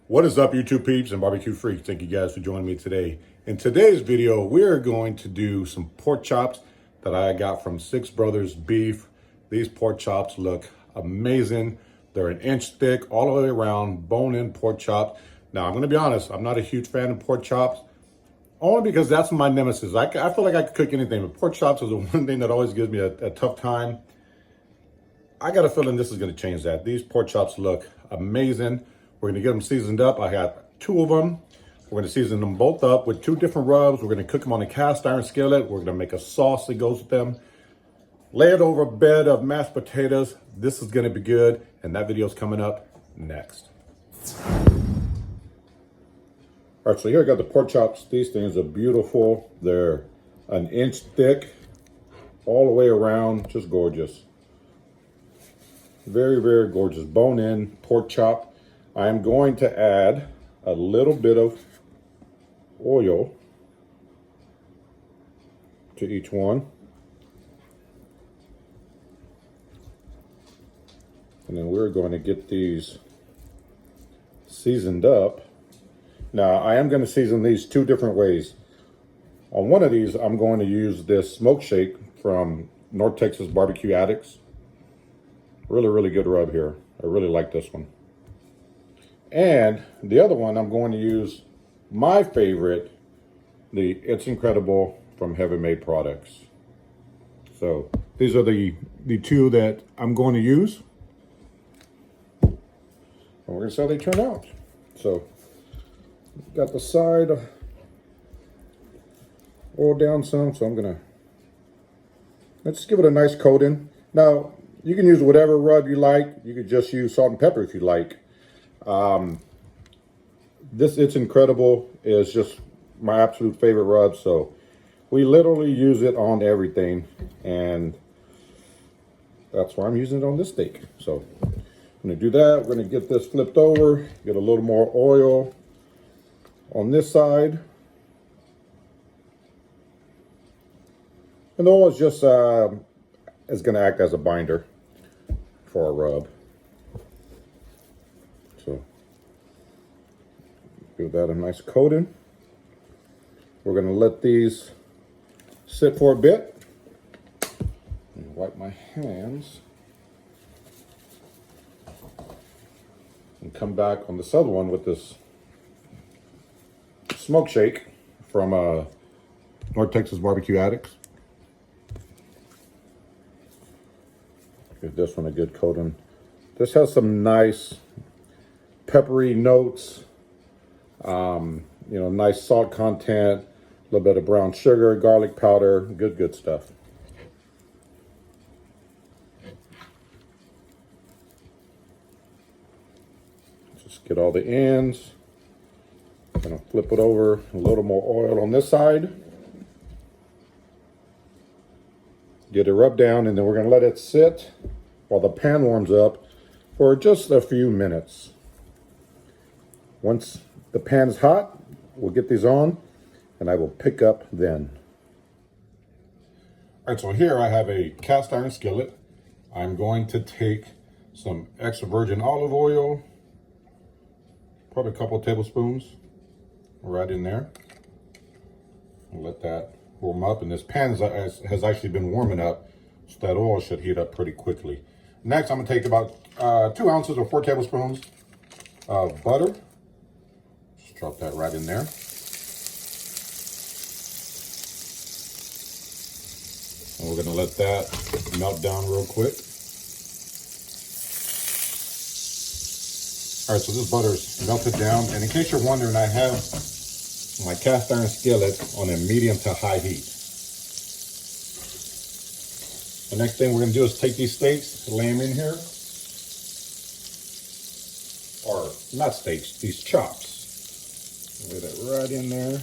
What is up, YouTube peeps and barbecue freaks? Thank you guys for joining me today. In today's video, we're going to do some pork chops that I got from Six Brothers Beef. These pork chops look amazing. They're an inch thick, all the way around, bone-in pork chops. Now, I'm going to be honest, I'm not a huge fan of pork chops, only because that's my nemesis. I feel like I could cook anything, but pork chops is the one thing that always gives me a tough time. I got a feeling this is going to change that. These pork chops look amazing. We're going to get them seasoned up. I got 2 of them. We're going to season them both up with 2 different rubs. We're going to cook them on a cast iron skillet. We're going to make a sauce that goes with them. Lay it over a bed of mashed potatoes. This is going to be good. And that video is coming up next. All right, so here I got the pork chops. These things are beautiful. They're an inch thick, all the way around. Just gorgeous. Very, very gorgeous. Bone-in pork chop. I'm going to add a little bit of oil to each one. And then we're going to get these seasoned up. Now, I am going to season these 2 different ways. On one of these, I'm going to use this smoke shake from North Texas Barbecue Addicts. Really, really good rub here. I really like this one. And the other one, I'm going to use my favorite, the It's Incredible from Heaven Made Products. So these are the 2 that I'm going to use. And we're going to see how they turn out. So got the side oil down some, so I'm going to, let's give it a nice coating. Now, you can use whatever rub you like. You could just use salt and pepper if you like. This It's Incredible is just my absolute favorite rub, so we literally use it on everything, and that's why I'm using it on this steak. So I'm going to do that. We're going to get this flipped over, get a little more oil on this side. And the oil is just is going to act as a binder for our rub. So give that a nice coating. We're going to let these sit for a bit. And wipe my hands. And come back on this other one with this smoke shake from North Texas Barbecue Addicts. Give this one a good coating. This has some nice peppery notes, nice salt content, a little bit of brown sugar, garlic powder, good stuff. Just get all the ends. Gonna flip it over, a little more oil on this side. Get it rubbed down, and then we're gonna let it sit while the pan warms up for just a few minutes. Once the pan is hot, we'll get these on, and I will pick up then. All right, so here I have a cast iron skillet. I'm going to take some extra virgin olive oil, probably a couple of tablespoons, right in there. I'll let that warm up, and this pan has actually been warming up, so that oil should heat up pretty quickly. Next, I'm going to take about 2 ounces or 4 tablespoons of butter. Just drop that right in there. And we're going to let that melt down real quick. All right, so this butter is melted down. And in case you're wondering, I have my cast iron skillet on a medium to high heat. The next thing we're going to do is take these steaks, lay them in here. Or not steaks, these chops. Lay that right in there.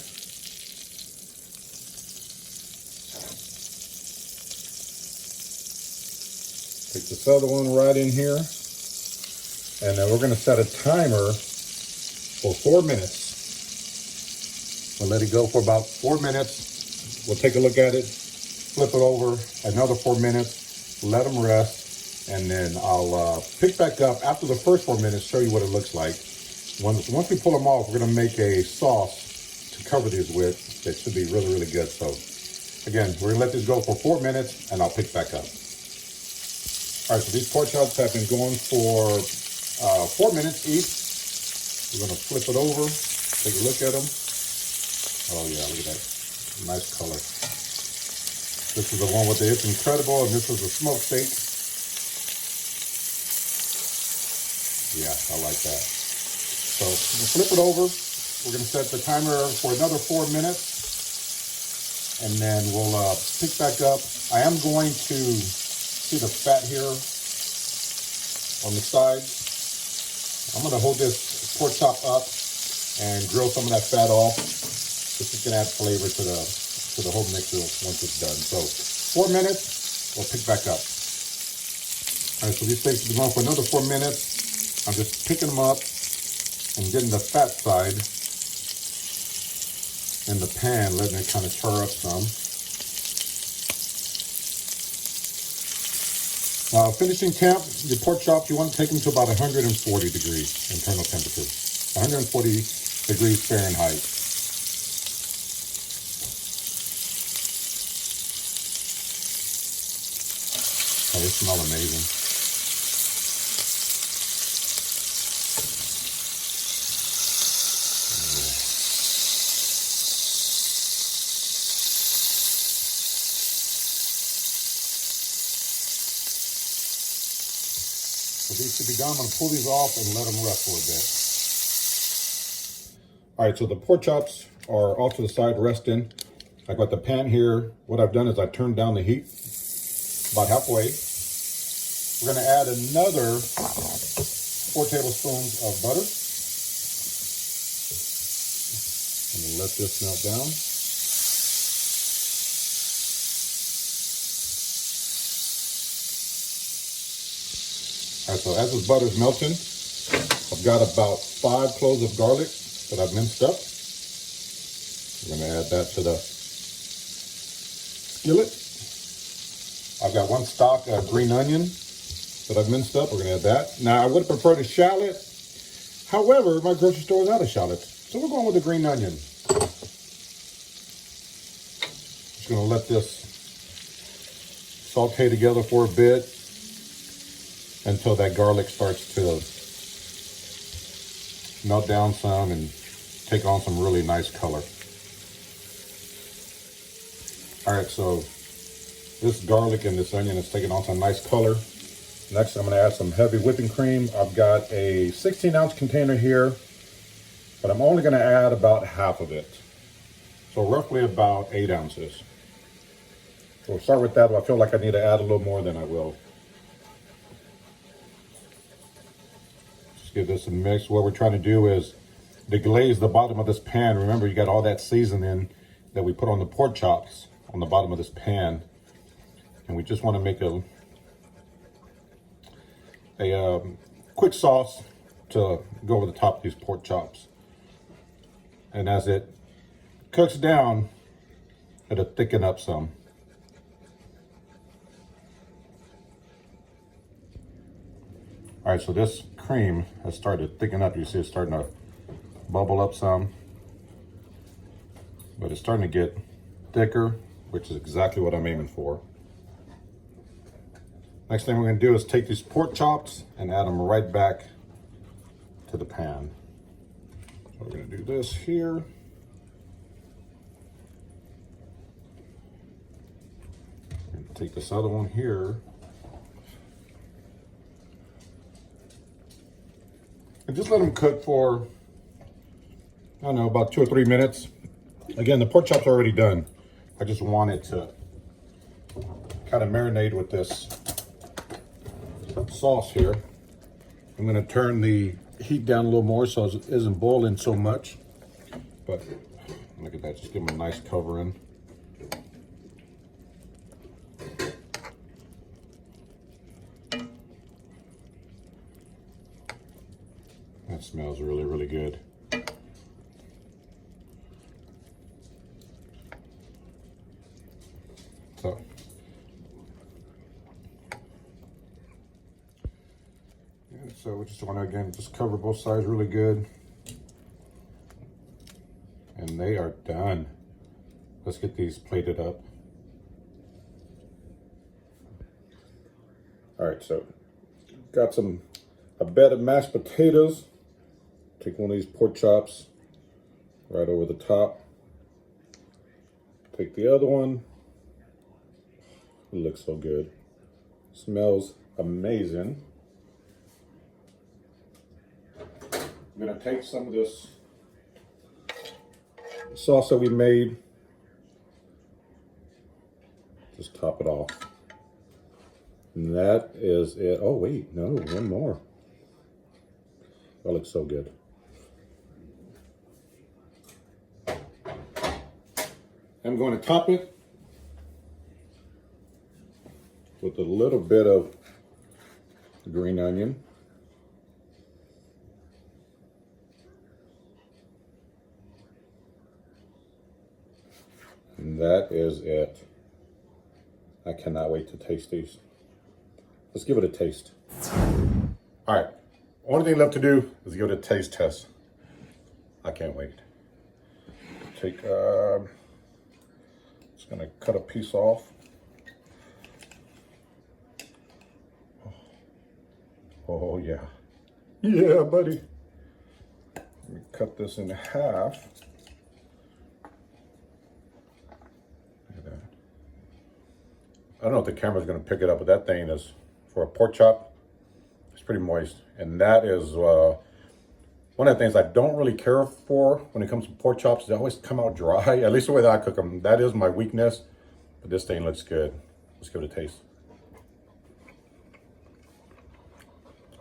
Take this other one right in here. And then we're going to set a timer for 4 minutes. We'll let it go for about 4 minutes. We'll take a look at it, flip it over, another 4 minutes, let them rest, and then I'll pick back up after the first 4 minutes, show you what it looks like. Once we pull them off, we're gonna make a sauce to cover these with. That should be really, really good. So again, we're gonna let this go for 4 minutes and I'll pick back up. All right, so these pork chops have been going for 4 minutes each. We're gonna flip it over, take a look at them. Oh yeah, look at that, nice color. This is the one with the It's Incredible, and this is a smoke steak. Yeah, I like that. So we'll flip it over. We're gonna set the timer for another 4 minutes, and then we'll pick back up. I am going to see the fat here on the sides. I'm gonna hold this pork chop up and grill some of that fat off. This is gonna add flavor to the whole mixture once it's done. So 4 minutes, we'll pick back up. All right, so these steaks have been going for another 4 minutes. I'm just picking them up and getting the fat side in the pan, letting it kind of char up some. Finishing temp, your pork chops, you want to take them to about 140 degrees internal temperature, 140 degrees Fahrenheit. Oh, they smell amazing. So these should be done. I'm going to pull these off and let them rest for a bit. All right, so the pork chops are off to the side resting. I got the pan here. What I've done is I turned down the heat about halfway. We're going to add another 4 tablespoons of butter. I'm going to let this melt down. All right, so as this butter is melting, I've got about 5 cloves of garlic that I've minced up. I'm going to add that to the skillet. I've got 1 stalk of green onion that I've minced up. We're going to add that. Now, I would prefer the shallot. However, my grocery store is out of shallots, so we're going with the green onion. Just going to let this saute together for a bit until that garlic starts to melt down some and take on some really nice color. All right, so this garlic and this onion is taking on some nice color. Next, I'm going to add some heavy whipping cream. I've got a 16-ounce container here, but I'm only going to add about half of it. So roughly about 8 ounces. So we'll start with that. If I feel like I need to add a little more, then I will. Just give this a mix. What we're trying to do is deglaze the bottom of this pan. Remember, you got all that seasoning that we put on the pork chops on the bottom of this pan. And we just want to make a quick sauce to go over the top of these pork chops. And as it cooks down, it'll thicken up some. All right, so this cream has started to thicken up. You see it's starting to bubble up some, but it's starting to get thicker, which is exactly what I'm aiming for. Next thing we're going to do is take these pork chops and add them right back to the pan. So we're going to do this here. Take this other one here. And just let them cook for, I don't know, about 2 or 3 minutes. Again, the pork chops are already done. I just want it to kind of marinate with this sauce here. I'm going to turn the heat down a little more so it isn't boiling so much. But look at that, just give them a nice covering. That smells really, really good. So we just want to, again, just cover both sides really good. And they are done. Let's get these plated up. All right, so got a bed of mashed potatoes. Take one of these pork chops right over the top. Take the other one. It looks so good. Smells amazing. I'm gonna take some of this sauce that we made. Just top it off. And that is it. Oh wait, no, one more. That looks so good. I'm going to top it with a little bit of green onion. And that is it. I cannot wait to taste these. Let's give it a taste. All right, only thing left to do is give it a taste test. I can't wait. Take, just gonna cut a piece off. Oh yeah. Yeah, buddy. Let me cut this in half. I don't know if the camera's gonna pick it up, but that thing is, for a pork chop, it's pretty moist. And that is one of the things I don't really care for when it comes to pork chops. They always come out dry, at least the way that I cook them. That is my weakness, but this thing looks good. Let's give it a taste.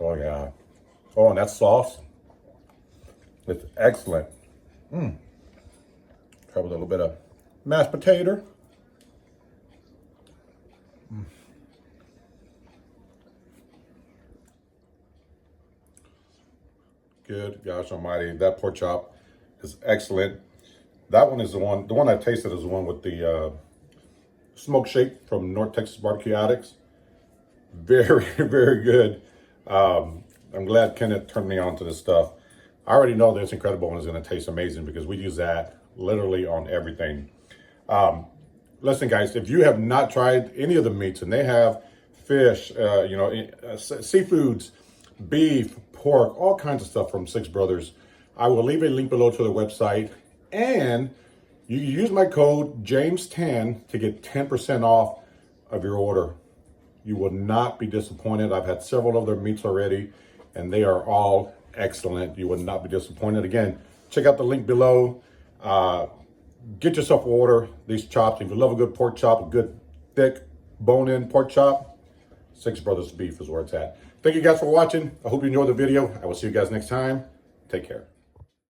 Oh yeah. Oh, and that sauce, it's excellent. Try with a little bit of mashed potato. Good gosh almighty, that pork chop is excellent. That one is the one I tasted is the one with the smoke shake from North Texas Barbecue Addicts. Very, very good. I'm glad Kenneth turned me on to this stuff. I already know that it's incredible and it's gonna taste amazing because we use that literally on everything. Listen guys, if you have not tried any of the meats, and they have fish, seafoods, beef, pork, all kinds of stuff from Six Brothers. I will leave a link below to their website, and you can use my code James10 to get 10% off of your order. You will not be disappointed. I've had several of their meats already, and they are all excellent. You will not be disappointed. Again, check out the link below. Get yourself an order, these chops. If you love a good pork chop, a good thick bone-in pork chop, Six Brothers Beef is where it's at. Thank you guys for watching. I hope you enjoyed the video. I will see you guys next time. Take care.